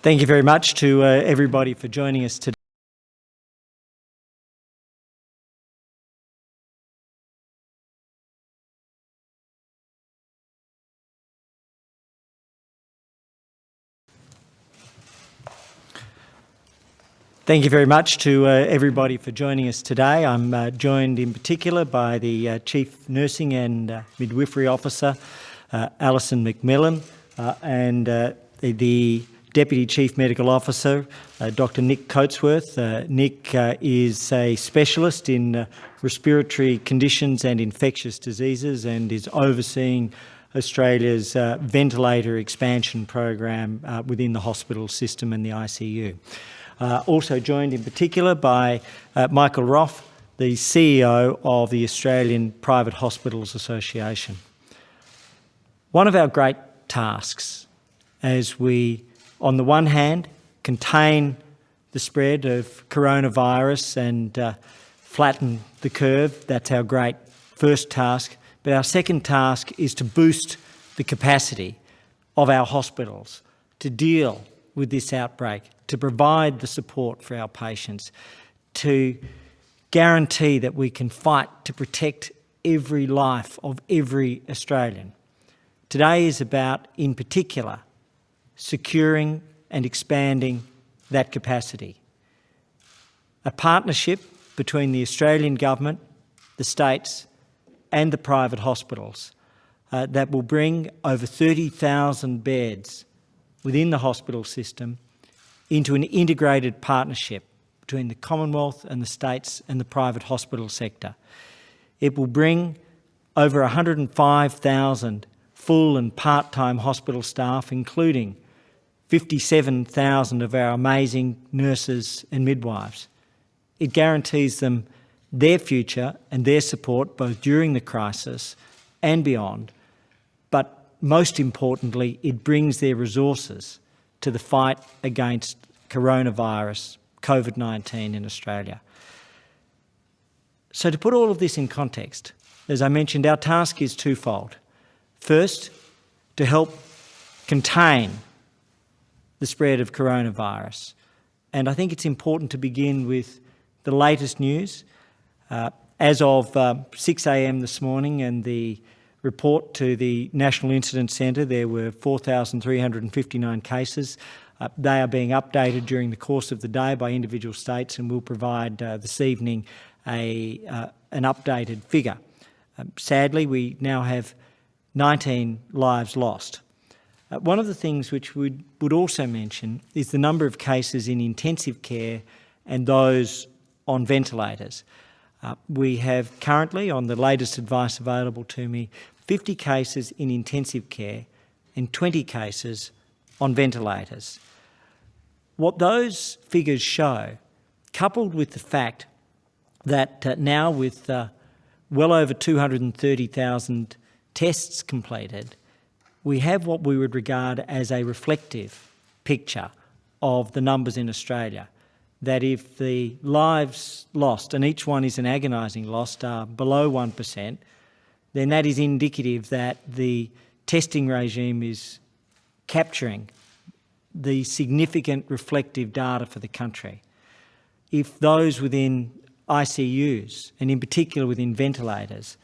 Thank you very much to everybody for joining us today. Thank you very much to everybody for joining us today. I'm joined in particular by the Chief Nursing and Midwifery Officer, Alison McMillan, and the Deputy Chief Medical Officer, Dr Nick Coatsworth. Nick is a specialist in respiratory conditions and infectious diseases and is overseeing Australia's ventilator expansion program within the hospital system and the ICU. Also joined in particular by Michael Roff, the CEO of the Australian Private Hospitals Association. One of our great tasks as we, on the one hand, contain the spread of coronavirus and flatten the curve, that's our great first task, but our second task is to boost the capacity of our hospitals to deal with this outbreak, to provide the support for our patients, to guarantee that we can fight to protect every life of every Australian. Today is about, in particular, securing and expanding that capacity. A partnership between the Australian government, the states and the private hospitals that will bring over 30,000 beds within the hospital system into an integrated partnership between the Commonwealth and the states and the private hospital sector. It will bring over 105,000 full and part-time hospital staff, including 57,000 of our amazing nurses and midwives. It guarantees them their future and their support both during the crisis and beyond, but most importantly, it brings their resources to the fight against coronavirus, COVID-19 in Australia. So to put all of this in context, as I mentioned, our task is twofold. First, to help contain the spread of coronavirus. And I think it's important to begin with the latest news. As of 6 a.m. this morning and the report to the National Incident Centre, there were 4,359 cases. They are being updated during the course of the day by individual states, and we'll provide this evening an updated figure. Sadly, we now have 19 lives lost. One of the things which we would also mention is the number of cases in intensive care and those on ventilators. We have currently, on the latest advice available to me, 50 cases in intensive care and 20 cases on ventilators. What those figures show, coupled with the fact that now with well over 230,000 tests completed, we have what we would regard as a reflective picture of the numbers in Australia. That if the lives lost, and each one is an agonising loss, are below 1%, then that is indicative that the testing regime is capturing the significant reflective data for the country. If those within ICUs, and in particular within ventilators,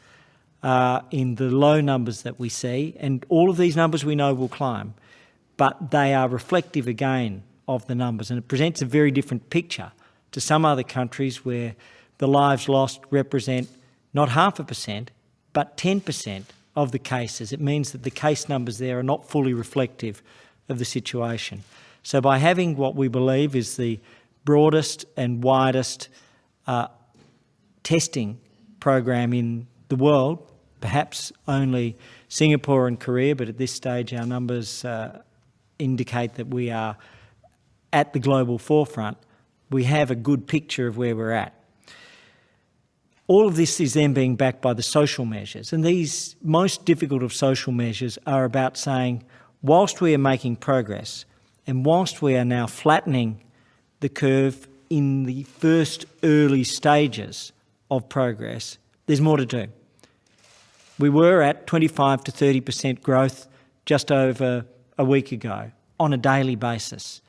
are in the low numbers that we see, and all of these numbers we know will climb, but they are reflective again of the numbers, and it presents a very different picture to some other countries where the lives lost represent not 0.5%, but 10% of the cases. It means that the case numbers there are not fully reflective of the situation. So by having what we believe is the broadest and widest testing program in the world, perhaps only Singapore and Korea, but at this stage our numbers indicate that we are at the global forefront, we have a good picture of where we're at. All of this is then being backed by the social measures, and these most difficult of social measures are about saying, whilst we are making progress and whilst we are now flattening the curve in the first early stages of progress, there's more to do. We were at 25 to 30% growth just over a week ago on a daily basis.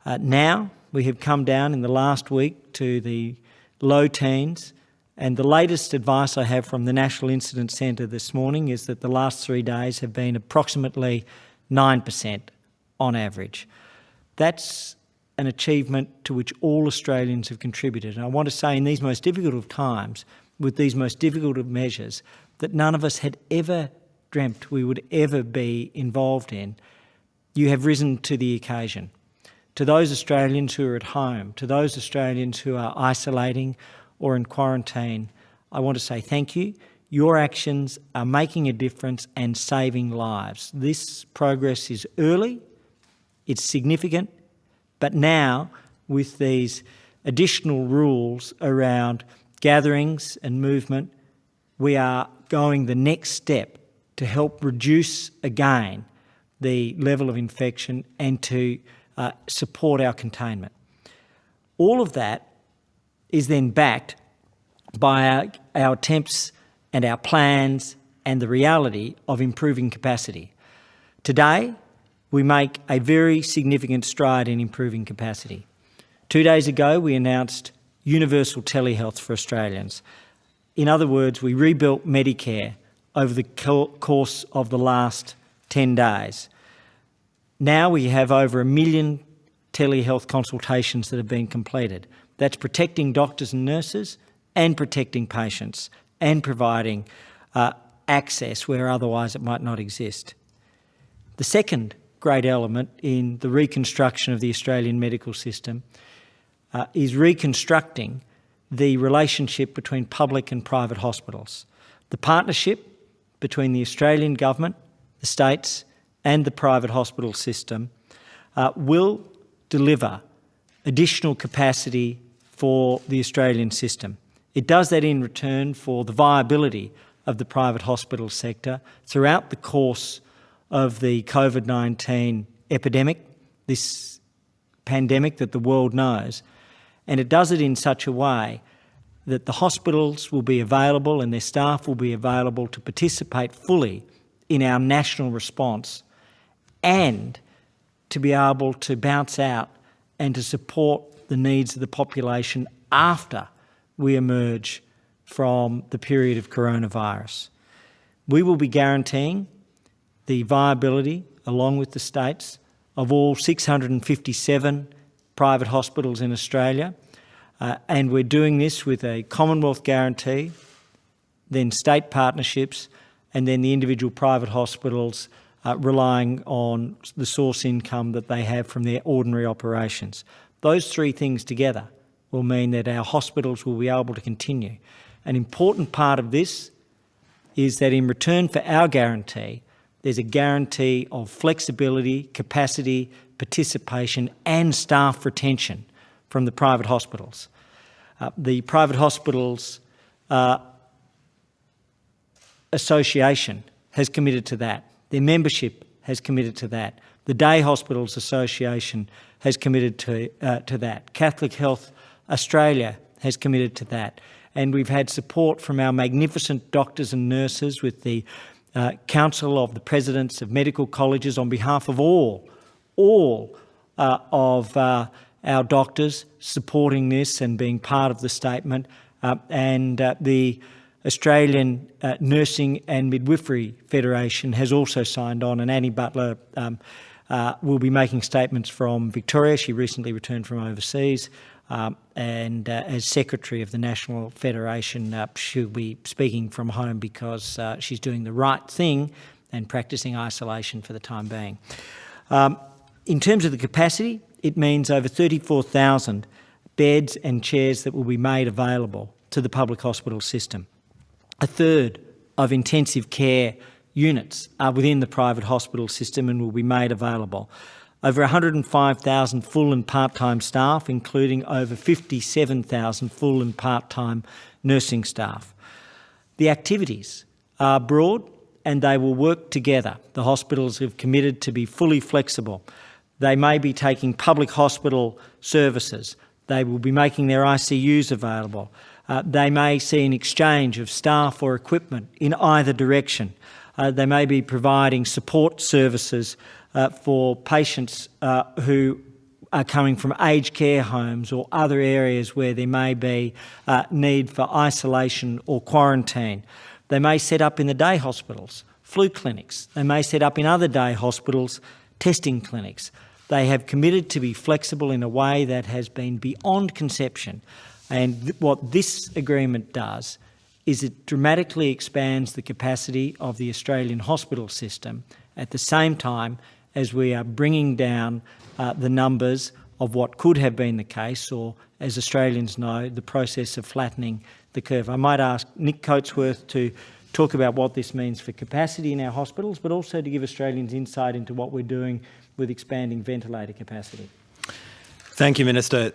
Now we have come down in the last week to the low teens, and the latest advice I have from the National Incident Centre this morning is that the last 3 days have been approximately 9% on average. That's an achievement to which all Australians have contributed. And I want to say in these most difficult of times, with these most difficult of measures, that none of us had ever dreamt we would ever be involved in, you have risen to the occasion. To those Australians who are at home, to those Australians who are isolating or in quarantine, I want to say thank you. Your actions are making a difference and saving lives. This progress is early, it's significant, but now with these additional rules around gatherings and movement, we are going the next step to help reduce again the level of infection and to support our containment. All of that is then backed by our attempts and our plans and the reality of improving capacity. Today, we make a very significant stride in improving capacity. 2 days ago, we announced universal telehealth for Australians. In other words, we rebuilt Medicare over the course of the last 10 days. Now we have over 1 million telehealth consultations that have been completed. That's protecting doctors and nurses and protecting patients and providing access where otherwise it might not exist. The second great element in the reconstruction of the Australian medical system is reconstructing the relationship between public and private hospitals. The partnership between the Australian government, the states and the private hospital system will deliver additional capacity for the Australian system. It does that in return for the viability of the private hospital sector throughout the course of the COVID-19 epidemic, this pandemic that the world knows, and it does it in such a way that the hospitals will be available and their staff will be available to participate fully in our national response and to be able to bounce out and to support the needs of the population after we emerge from the period of coronavirus. We will be guaranteeing the viability, along with the states, of all 657 private hospitals in Australia, and we're doing this with a Commonwealth guarantee, then state partnerships, and then the individual private hospitals relying on the source income that they have from their ordinary operations. Those three things together will mean that our hospitals will be able to continue. An important part of this is that in return for our guarantee, there's a guarantee of flexibility, capacity, participation and staff retention from the private hospitals. The Private Hospitals Association has committed to that. Their membership has committed to that. The Day Hospitals Association has committed to that. Catholic Health Australia has committed to that. And we've had support from our magnificent doctors and nurses with the Council of the Presidents of Medical Colleges on behalf of all of our doctors supporting this and being part of the statement, and the Australian Nursing and Midwifery Federation has also signed on, and Annie Butler will be making statements from Victoria. She recently returned from overseas, and as Secretary of the National Federation, she'll be speaking from home because she's doing the right thing and practising isolation for the time being. In terms of the capacity, it means over 34,000 beds and chairs that will be made available to the public hospital system. A third of intensive care units are within the private hospital system and will be made available. Over 105,000 full and part-time staff, including over 57,000 full and part-time nursing staff. The activities are broad and they will work together. The hospitals have committed to be fully flexible. They may be taking public hospital services. They will be making their ICUs available. They may see an exchange of staff or equipment in either direction. They may be providing support services for patients who are coming from aged care homes or other areas where there may be need for isolation or quarantine. They may set up in the day hospitals, flu clinics. They may set up in other day hospitals, testing clinics. They have committed to be flexible in a way that has been beyond conception. And what this agreement does is it dramatically expands the capacity of the Australian hospital system at the same time as we are bringing down the numbers of what could have been the case, or as Australians know, the process of flattening the curve. I might ask Nick Coatsworth to talk about what this means for capacity in our hospitals, but also to give Australians insight into what we're doing with expanding ventilator capacity. Thank you, Minister.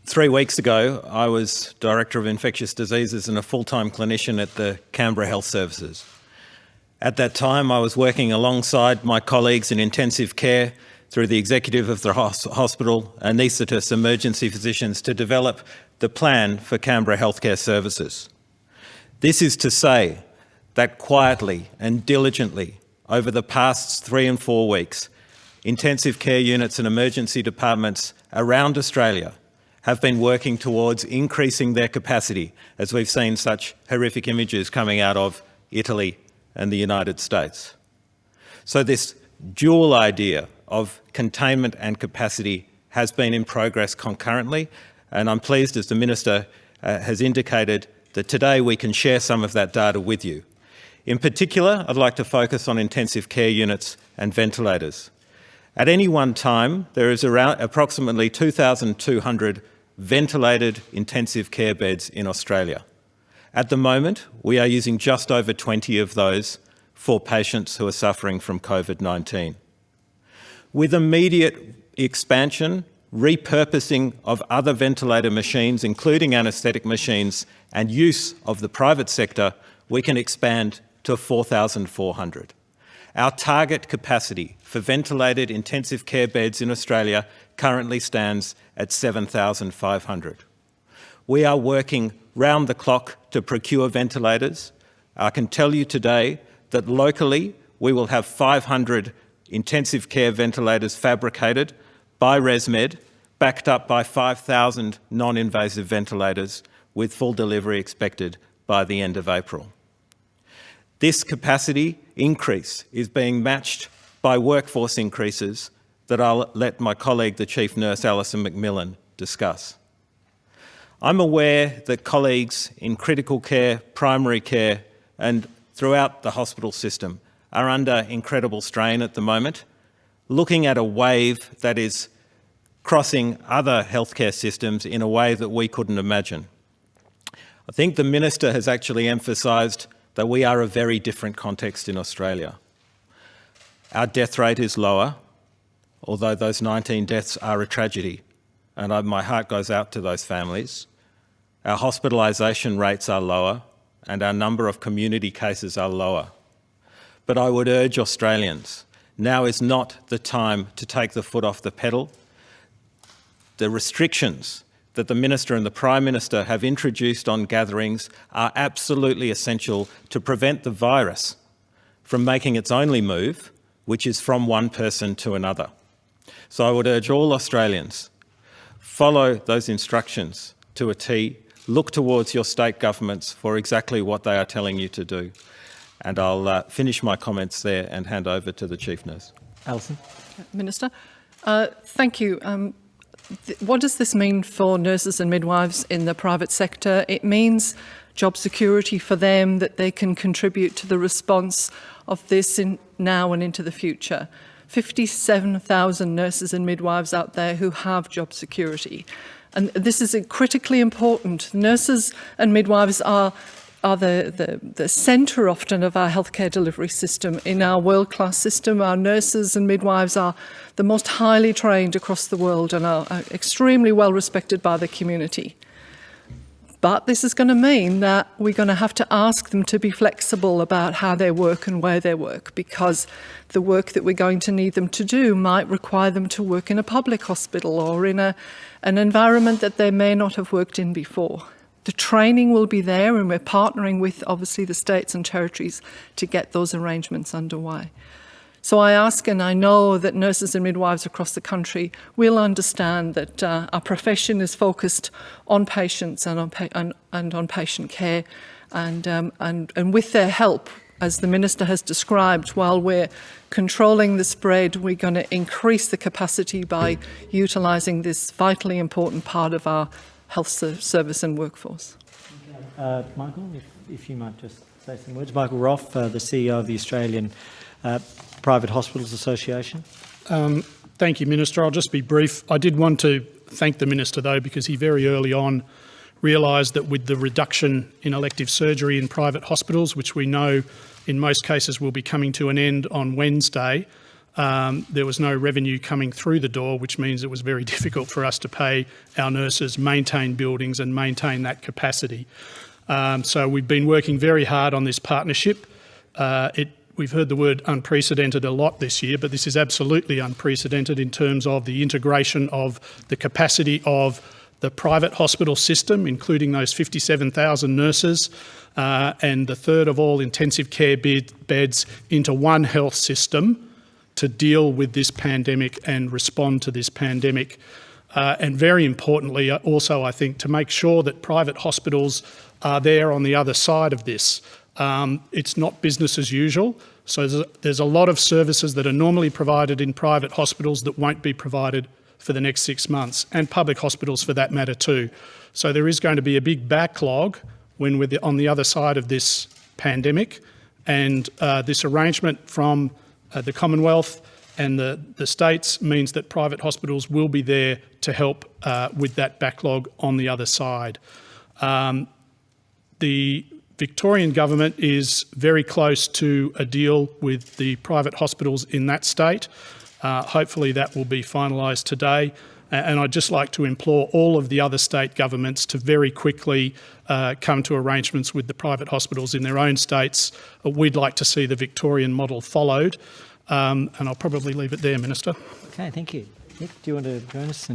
3 weeks ago, I was Director of Infectious Diseases and a full-time clinician at the Canberra Health Services. At that time, I was working alongside my colleagues in intensive care through the executive of the hospital, anaesthetists, emergency physicians, to develop the plan for Canberra Healthcare Services. This is to say that quietly and diligently over the past 3 and 4 weeks, intensive care units and emergency departments around Australia have been working towards increasing their capacity, as we've seen such horrific images coming out of Italy and the United States. So this dual idea of containment and capacity has been in progress concurrently, and I'm pleased, as the Minister has indicated, that today we can share some of that data with you. In particular, I'd like to focus on intensive care units and ventilators. At any one time, there is around approximately 2,200 ventilated intensive care beds in Australia. At the moment, we are using just over 20 of those for patients who are suffering from COVID-19. With immediate expansion, repurposing of other ventilator machines, including anaesthetic machines, and use of the private sector, we can expand to 4,400. Our target capacity for ventilated intensive care beds in Australia currently stands at 7,500. We are working round the clock to procure ventilators. I can tell you today that locally we will have 500 intensive care ventilators fabricated by ResMed, backed up by 5,000 non-invasive ventilators, with full delivery expected by the end of April. This capacity increase is being matched by workforce increases that I'll let my colleague, the Chief Nurse, Alison McMillan, discuss. I'm aware that colleagues in critical care, primary care, and throughout the hospital system are under incredible strain at the moment, looking at a wave that is crossing other healthcare systems in a way that we couldn't imagine. I think the Minister has actually emphasised that we are a very different context in Australia. Our death rate is lower, although those 19 deaths are a tragedy, and my heart goes out to those families. Our hospitalisation rates are lower, and our number of community cases are lower. But I would urge Australians, now is not the time to take the foot off the pedal. The restrictions that the Minister and the Prime Minister have introduced on gatherings are absolutely essential to prevent the virus from making its only move, which is from one person to another. So I would urge all Australians, follow those instructions to a T, look towards your state governments for exactly what they are telling you to do. And I'll finish my comments there and hand over to the Chief Nurse. Alison. Minister, thank you. What does this mean for nurses and midwives in the private sector? It means job security for them, that they can contribute to the response of this now and into the future. 57,000 nurses and midwives out there who have job security. And this is critically important. Nurses and midwives are the centre often of our healthcare delivery system. In our world-class system, our nurses and midwives are the most highly trained across the world and are extremely well respected by the community. But this is going to mean that we're going to have to ask them to be flexible about how they work and where they work, because the work that we're going to need them to do might require them to work in a public hospital or in an environment that they may not have worked in before. The training will be there, and we're partnering with, obviously, the states and territories to get those arrangements underway. So I ask, and I know that nurses and midwives across the country will understand that our profession is focused on patients and on patient care, and with their help, as the Minister has described, while we're controlling the spread, we're going to increase the capacity by utilising this vitally important part of our health service and workforce. Michael, if you might just say some words. Michael Roff, the CEO of the Australian Private Hospitals Association. Thank you, Minister. I'll just be brief. I did want to thank the Minister, though, because he very early on realised that with the reduction in elective surgery in private hospitals, which we know in most cases will be coming to an end on Wednesday, there was no revenue coming through the door, which means it was very difficult for us to pay our nurses, maintain buildings and maintain that capacity. So we've been working very hard on this partnership. We've heard the word unprecedented a lot this year, but this is absolutely unprecedented in terms of the integration of the capacity of the private hospital system, including those 57,000 nurses, and a third of all intensive care beds into one health system to deal with this pandemic and respond to this pandemic. And very importantly, also, I think, to make sure that private hospitals are there on the other side of this. It's not business as usual. So there's a lot of services that are normally provided in private hospitals that won't be provided for the next 6 months, and public hospitals for that matter too. So there is going to be a big backlog when we're on the other side of this pandemic, and this arrangement from the Commonwealth and the states means that private hospitals will be there to help with that backlog on the other side. The Victorian government is very close to a deal with the private hospitals in that state. Hopefully that will be finalised today. And I'd just like to implore all of the other state governments to very quickly come to arrangements with the private hospitals in their own states. We'd like to see the Victorian model followed. And I'll probably leave it there, Minister. Okay, thank you. Nick, do you want to join us?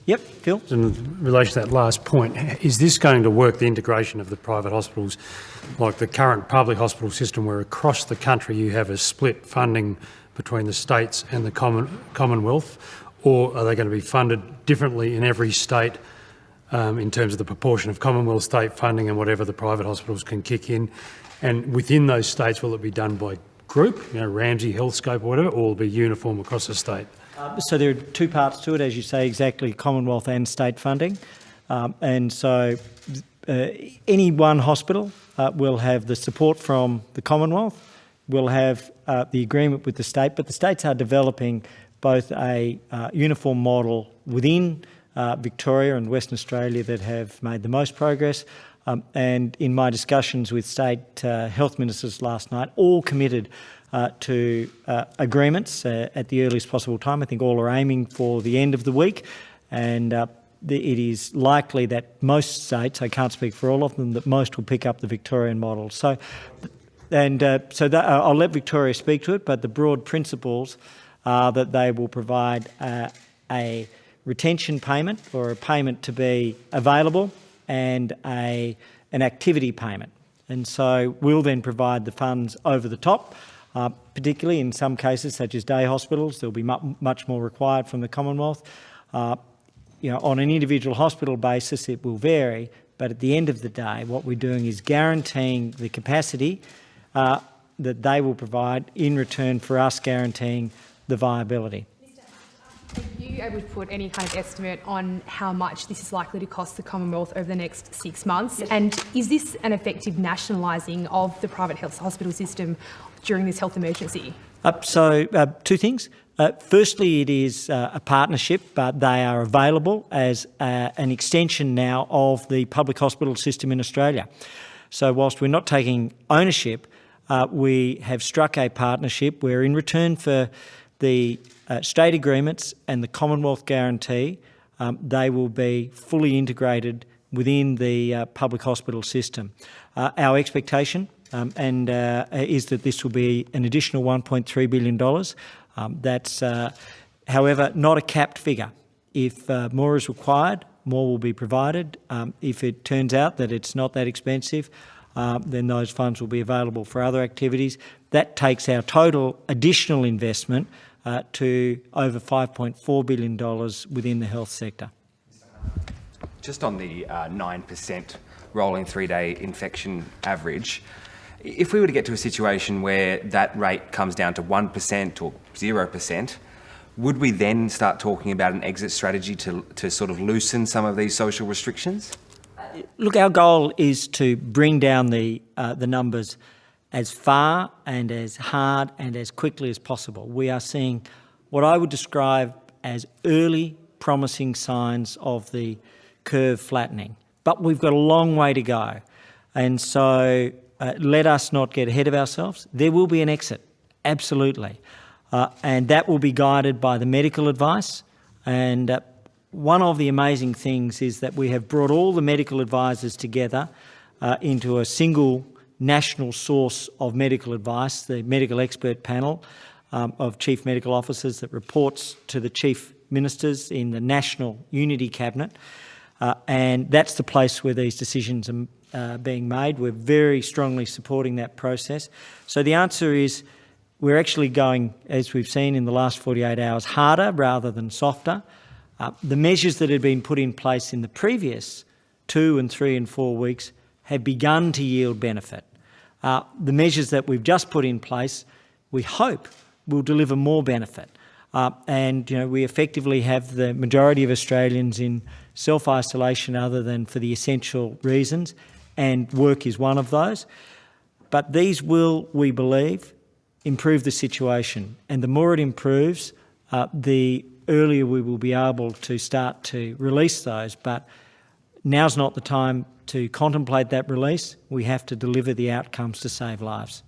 Yep, Phil. In relation to that last point, is this going to work, the integration of the private hospitals, like the current public hospital system where across the country you have a split funding between the states and the Commonwealth, or are they going to be funded differently in every state in terms of the proportion of Commonwealth state funding and whatever the private hospitals can kick in? And within those states, will it be done by group, Ramsay, Healthscope or whatever, or will it be uniform across the state? So there are two parts to it, as you say, exactly, Commonwealth and state funding. And so any one hospital will have the support from the Commonwealth, will have the agreement with the state, but the states are developing both a uniform model within Victoria and Western Australia that have made the most progress. And in my discussions with state health ministers last night, all committed to agreements at the earliest possible time. I think all are aiming for the end of the week, and it is likely that most states, I can't speak for all of them, that most will pick up the Victorian model. So I'll let Victoria speak to it, but the broad principles are that they will provide a retention payment or a payment to be available and an activity payment. And so we'll then provide the funds over the top, particularly in some cases such as day hospitals. There'll be much more required from the Commonwealth. On an individual hospital basis it will vary, but at the end of the day what we're doing is guaranteeing the capacity that they will provide in return for us guaranteeing the viability. Are you able to put any kind of estimate on how much this is likely to cost the Commonwealth over the next 6 months? Yes. And is this an effective nationalising of the private health hospital system during this health emergency? Two things. Firstly, it is a partnership, but they are available as an extension now of the public hospital system in Australia. So whilst we're not taking ownership, we have struck a partnership where in return for the state agreements and the Commonwealth guarantee, they will be fully integrated within the public hospital system. Our expectation is that this will be an additional $1.3 billion. That's, however, not a capped figure. If more is required, more will be provided. If it turns out that it's not that expensive, then those funds will be available for other activities. That takes our total additional investment to over $5.4 billion within the health sector. Just on the 9% rolling 3-day infection average, if we were to get to a situation where that rate comes down to 1% or 0%, would we then start talking about an exit strategy to sort of loosen some of these social restrictions? Look, our goal is to bring down the numbers as far and as hard and as quickly as possible. We are seeing what I would describe as early promising signs of the curve flattening, but we've got a long way to go. And so let us not get ahead of ourselves. There will be an exit, absolutely. And that will be guided by the medical advice. And one of the amazing things is that we have brought all the medical advisors together into a single national source of medical advice, the medical expert panel of chief medical officers that reports to the chief ministers in the National Unity Cabinet. And that's the place where these decisions are being made. We're very strongly supporting that process. So the answer is we're actually going, as we've seen in the last 48 hours, harder rather than softer. The measures that had been put in place in the previous 2 and 3 and 4 weeks have begun to yield benefit. The measures that we've just put in place, we hope, will deliver more benefit. And we effectively have the majority of Australians in self-isolation other than for the essential reasons, and work is one of those. But these will, we believe, improve the situation. And the more it improves, the earlier we will be able to start to release those. But now's not the time to contemplate that release. We have to deliver the outcomes to save lives.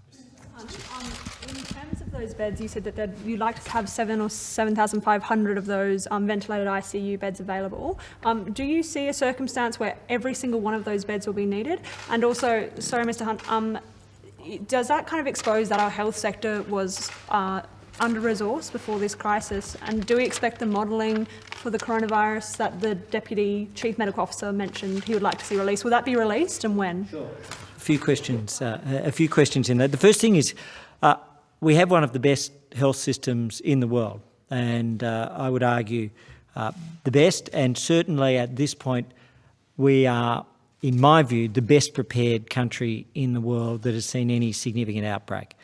In terms of those beds, you said that you'd like to have 7 or 7,500 of those ventilated ICU beds available. Do you see a circumstance where every single one of those beds will be needed? And also, sorry, Mr. Hunt, does that kind of expose that our health sector was under-resourced before this crisis? And do we expect the modelling for the coronavirus that the Deputy Chief Medical Officer mentioned he would like to see released? Will that be released, and when? Sure. A few questions in that. The first thing is we have one of the best health systems in the world, and I would argue the best, and certainly at this point we are, in my view, the best prepared country in the world that has seen any significant outbreak.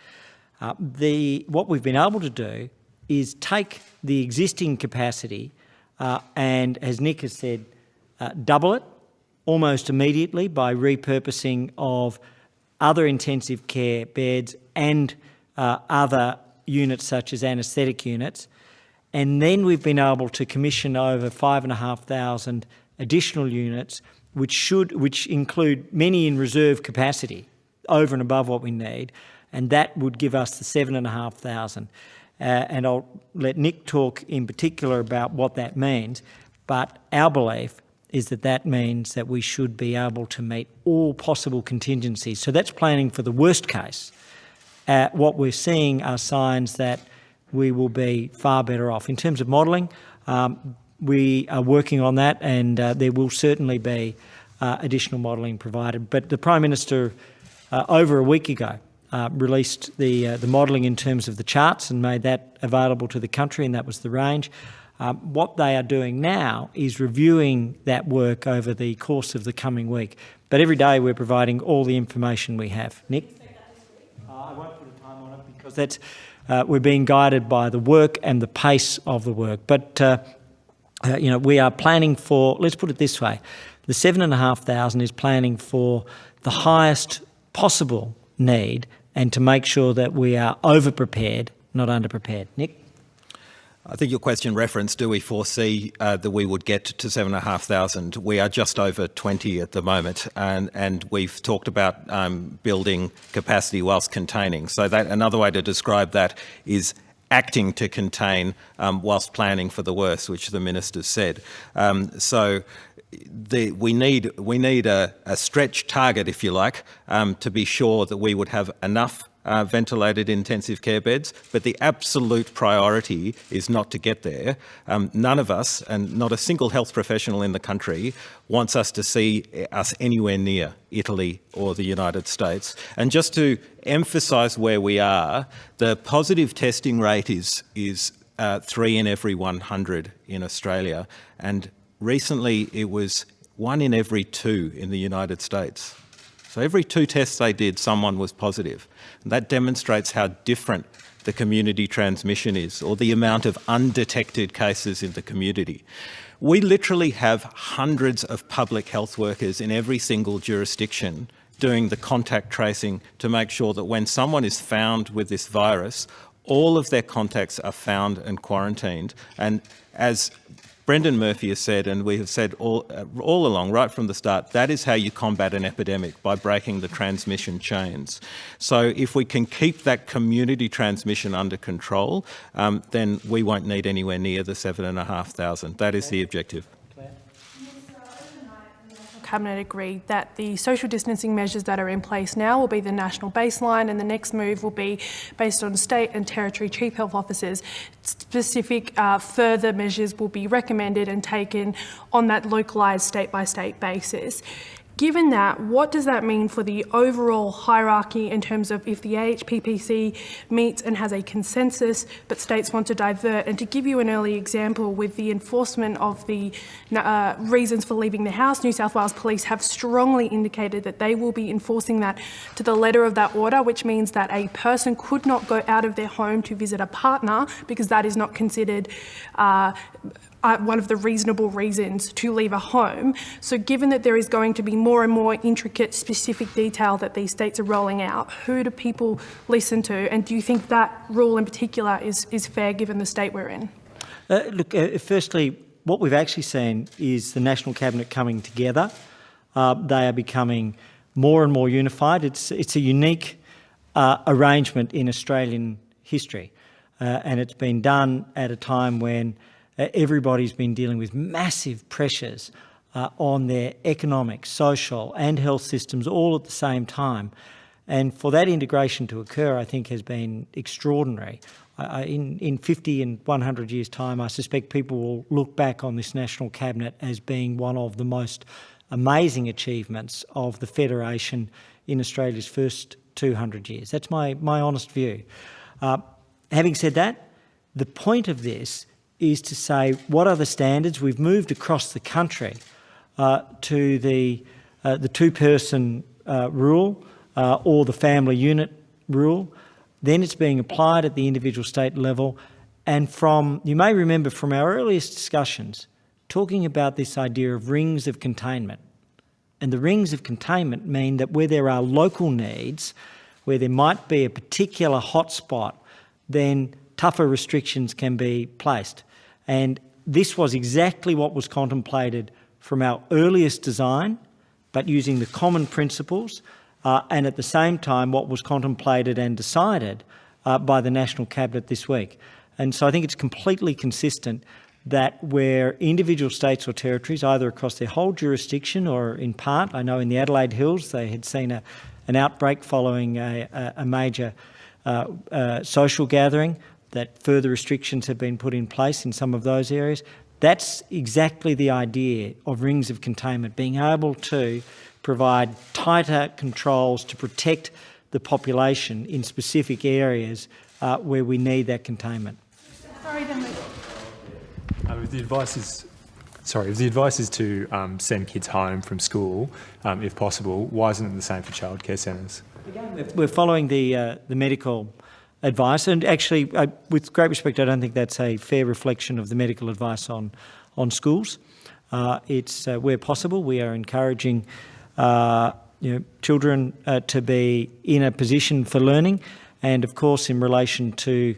What we've been able to do is take the existing capacity and, as Nick has said, double it almost immediately by repurposing of other intensive care beds and other units such as anaesthetic units. And then we've been able to commission over 5,500 additional units, which include many in reserve capacity over and above what we need, and that would give us the 7,500. And I'll let Nick talk in particular about what that means, but our belief is that that means that we should be able to meet all possible contingencies. So that's planning for the worst case. What we're seeing are signs that we will be far better off. In terms of modelling, we are working on that, and there will certainly be additional modelling provided. But the Prime Minister, over a week ago, released the modelling in terms of the charts and made that available to the country, and that was the range. What they are doing now is reviewing that work over the course of the coming week. But every day we're providing all the information we have. Nick? I won't put a time on it because that's we're being guided by the work and the pace of the work. But we are planning for, let's put it this way, the 7,500 is planning for the highest possible need and to make sure that we are over-prepared, not under-prepared. Nick? I think your question referenced, do we foresee that we would get to 7,500? We are just over 20 at the moment, and we've talked about building capacity whilst containing. So that another way to describe that is acting to contain whilst planning for the worst, which the Minister said. So we need a stretch target, if you like, to be sure that we would have enough ventilated intensive care beds, but the absolute priority is not to get there. None of us, and not a single health professional in the country, wants us to see us anywhere near Italy or the United States. And just to emphasise where we are, the positive testing rate is 3 in every 100 in Australia, and recently it was 1 in every 2 in the United States. So every 2 tests they did, someone was positive. And that demonstrates how different the community transmission is, or the amount of undetected cases in the community. We literally have hundreds of public health workers in every single jurisdiction doing the contact tracing to make sure that when someone is found with this virus, all of their contacts are found and quarantined. And as Brendan Murphy has said, and we have said all along, right from the start, that is how you combat an epidemic, by breaking the transmission chains. So if we can keep that community transmission under control, then we won't need anywhere near the 7,500. That is the objective. Cabinet agreed that the social distancing measures that are in place now will be the national baseline, and the next move will be based on state and territory chief health officers. Specific further measures will be recommended and taken on that localised state-by-state basis. Given that, what does that mean for the overall hierarchy in terms of if the AHPPC meets and has a consensus but states want to divert? And to give you an early example, with the enforcement of the reasons for leaving the house, New South Wales Police have strongly indicated that they will be enforcing that to the letter of that order, which means that a person could not go out of their home to visit a partner because that is not considered one of the reasonable reasons to leave a home. So given that there is going to be more and more intricate, specific detail that these states are rolling out, who do people listen to? And do you think that rule in particular is fair given the state we're in? Firstly, what we've actually seen is the National Cabinet coming together. They are becoming more and more unified. It's a unique arrangement in Australian history, and it's been done at a time when everybody's been dealing with massive pressures on their economic, social and health systems all at the same time. And for that integration to occur, I think, has been extraordinary. In 50 and 100 years' time, I suspect people will look back on this National Cabinet as being one of the most amazing achievements of the Federation in Australia's first 200 years. That's my honest view. Having said that, the point of this is to say, what are the standards? We've moved across the country to the two-person rule or the family unit rule. Then it's being applied at the individual state level. And you may remember from our earliest discussions, talking about this idea of rings of containment. And the rings of containment mean that where there are local needs, where there might be a particular hotspot, then tougher restrictions can be placed. And this was exactly what was contemplated from our earliest design, but using the common principles, and at the same time what was contemplated and decided by the National Cabinet this week. And so I think it's completely consistent that where individual states or territories, either across their whole jurisdiction or in part, I know in the Adelaide Hills they had seen an outbreak following a major social gathering, that further restrictions have been put in place in some of those areas. That's exactly the idea of rings of containment, being able to provide tighter controls to protect the population in specific areas where we need that containment. If the advice is to send kids home from school, if possible, why isn't it the same for childcare centres? Again, we're following the medical advice, and actually, with great respect, I don't think that's a fair reflection of the medical advice on schools. It's where possible, we are encouraging children to be in a position for learning, and of course, in relation to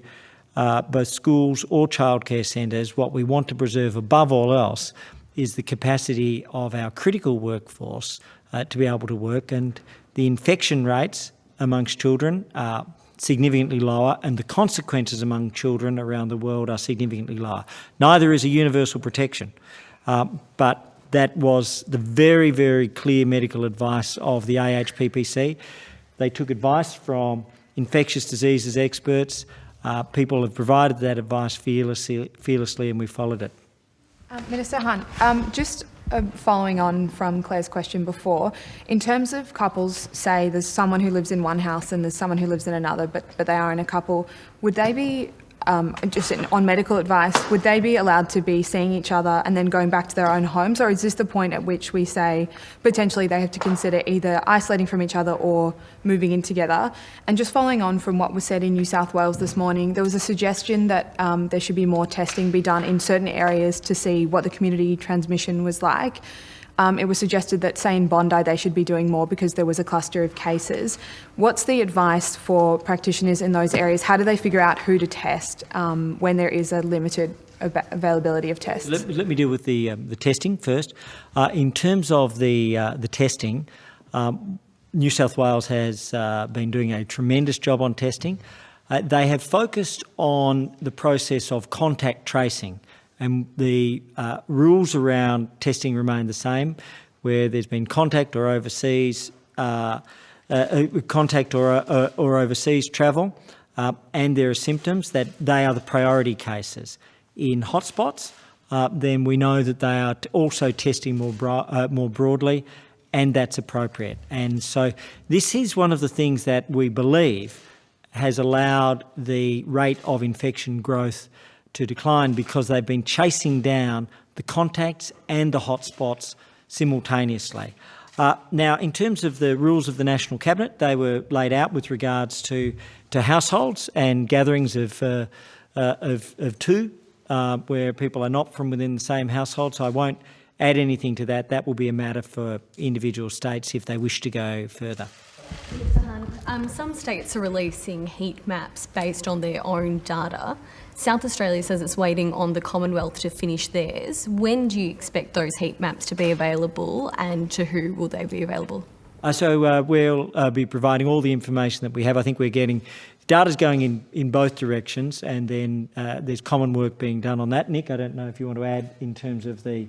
both schools or childcare centres, what we want to preserve above all else is the capacity of our critical workforce to be able to work, and the infection rates amongst children are significantly lower, and the consequences among children around the world are significantly lower. Neither is a universal protection, but That was the very, very clear medical advice of the AHPPC. They took advice from infectious diseases experts. People have provided that advice fearlessly and we followed it. Minister Hunt, just following on from Claire's question before, in terms of couples, say there's someone who lives in one house and there's someone who lives in another, but they are in a couple, would they be, just on medical advice, would they be allowed to be seeing each other and then going back to their own homes, or is this the point at which we say potentially they have to consider either isolating from each other or moving in together? And just following on from what was said in New South Wales this morning, there was a suggestion that there should be more testing be done in certain areas to see what the community transmission was like. It was suggested that, say, in Bondi, they should be doing more because there was a cluster of cases. What's the advice for practitioners in those areas? How do they figure out who to test when there is a limited availability of tests? Let me deal with the testing first. In terms of the testing, New South Wales has been doing a tremendous job on testing. They have focused on the process of contact tracing. And the rules around testing remain the same, where there's been contact or overseas overseas travel, and there are symptoms, that they are the priority cases. In hotspots, then we know that they are also testing more broadly, and that's appropriate. And so this is one of the things that we believe has allowed the rate of infection growth to decline, because they've been chasing down the contacts and the hotspots simultaneously. Now, in terms of the rules of the National Cabinet, they were laid out with regards to households and gatherings of two, where people are not from within the same household. So I won't add anything to that. That will be a matter for individual states if they wish to go further. Some states are releasing heat maps based on their own data. South Australia says it's waiting on the Commonwealth to finish theirs. When do you expect those heat maps to be available, and to who will they be available? So we'll be providing all the information that we have. I think we're getting data's going in both directions, and then there's common work being done on that. Nick, I don't know if you want to add in terms of the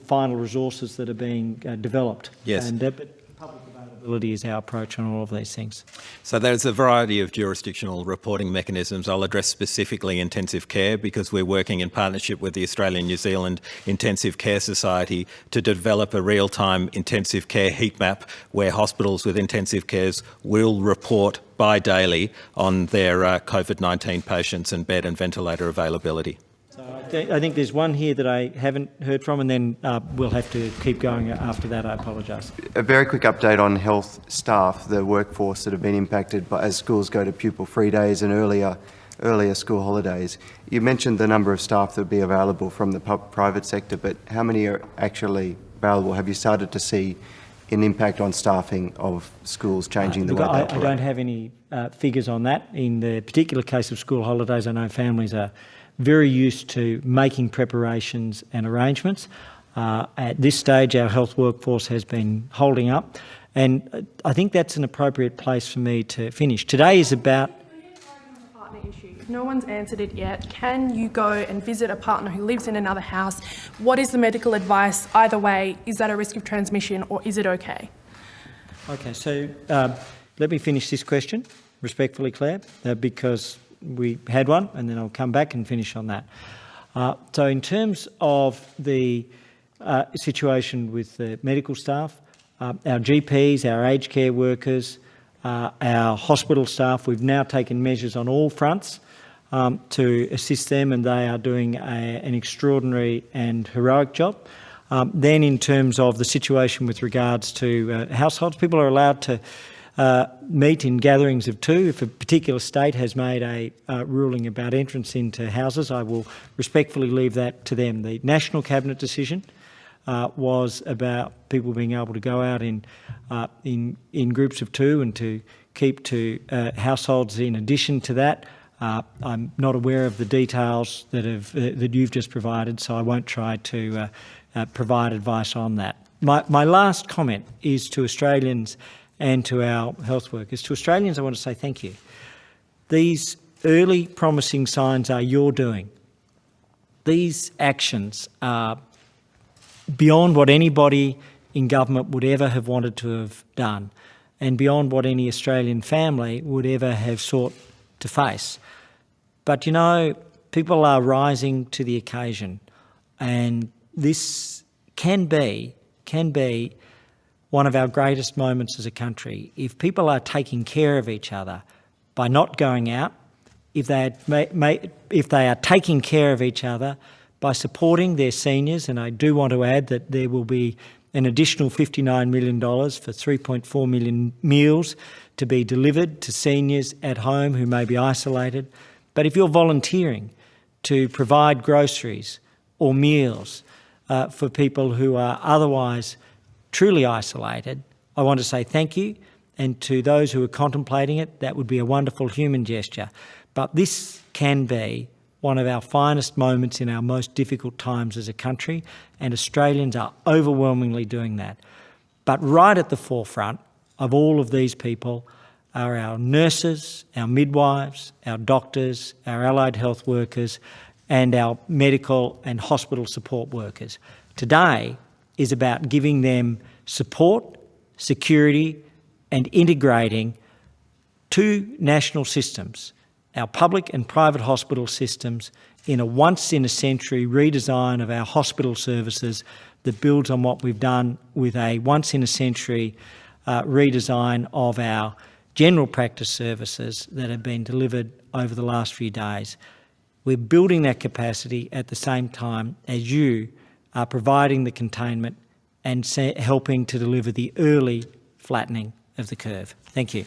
final resources that are being developed. Yes. But public availability is our approach on all of these things. So there's a variety of jurisdictional reporting mechanisms. I'll address specifically intensive care, because we're working in partnership with the Australian New Zealand Intensive Care Society to develop a real-time intensive care heat map where hospitals with intensive cares will report bi-daily on their COVID-19 patients and bed and ventilator availability. I think there's one here that I haven't heard from, and then we'll have to keep going after that. I apologise. A very quick update on health staff, the workforce that have been impacted as schools go to pupil-free days and earlier school holidays. You mentioned the number of staff that would be available from the private sector, but how many are actually available? Have you started to see an impact on staffing of schools changing the way they operate? I don't have any figures on that. In the particular case of school holidays, I know families are very used to making preparations and arrangements. At this stage, our health workforce has been holding up, and I think that's an appropriate place for me to finish. Today is about... partner issue. If no one's answered it yet, can you go and visit a partner who lives in another house? What is the medical advice either way? Is that a risk of transmission, or is it okay? Okay, so let me finish this question respectfully, Claire, because we had one, and then I'll come back and finish on that. So in terms of the situation with the medical staff, our GPs, our aged care workers, our hospital staff, we've now taken measures on all fronts to assist them, and they are doing an extraordinary and heroic job. Then in terms of the situation with regards to households, people are allowed to meet in gatherings of two. If a particular state has made a ruling about entrance into houses, I will respectfully leave that to them. The National Cabinet decision was about people being able to go out in groups of two and to keep to households in addition to that. I'm not aware of the details that you've just provided, so I won't try to provide advice on that. My last comment is to Australians and to our health workers. To Australians, I want to say thank you. These early promising signs are your doing. These actions are beyond what anybody in government would ever have wanted to have done, and beyond what any Australian family would ever have sought to face. But you know, people are rising to the occasion, and this can be one of our greatest moments as a country. If people are taking care of each other by not going out, if they are taking care of each other by supporting their seniors, and I do want to add that there will be an additional $59 million for 3.4 million meals to be delivered to seniors at home who may be isolated. But if you're volunteering to provide groceries or meals for people who are otherwise truly isolated, I want to say thank you. And to those who are contemplating it, that would be a wonderful human gesture. But this can be one of our finest moments in our most difficult times as a country, and Australians are overwhelmingly doing that. But right at the forefront of all of these people are our nurses, our midwives, our doctors, our allied health workers, and our medical and hospital support workers. Today is about giving them support, security, and integrating two national systems, our public and private hospital systems, in a once-in-a-century redesign of our hospital services that builds on what we've done with a once-in-a-century redesign of our general practice services that have been delivered over the last few days. We're building that capacity at the same time as you are providing the containment and helping to deliver the early flattening of the curve. Thank you.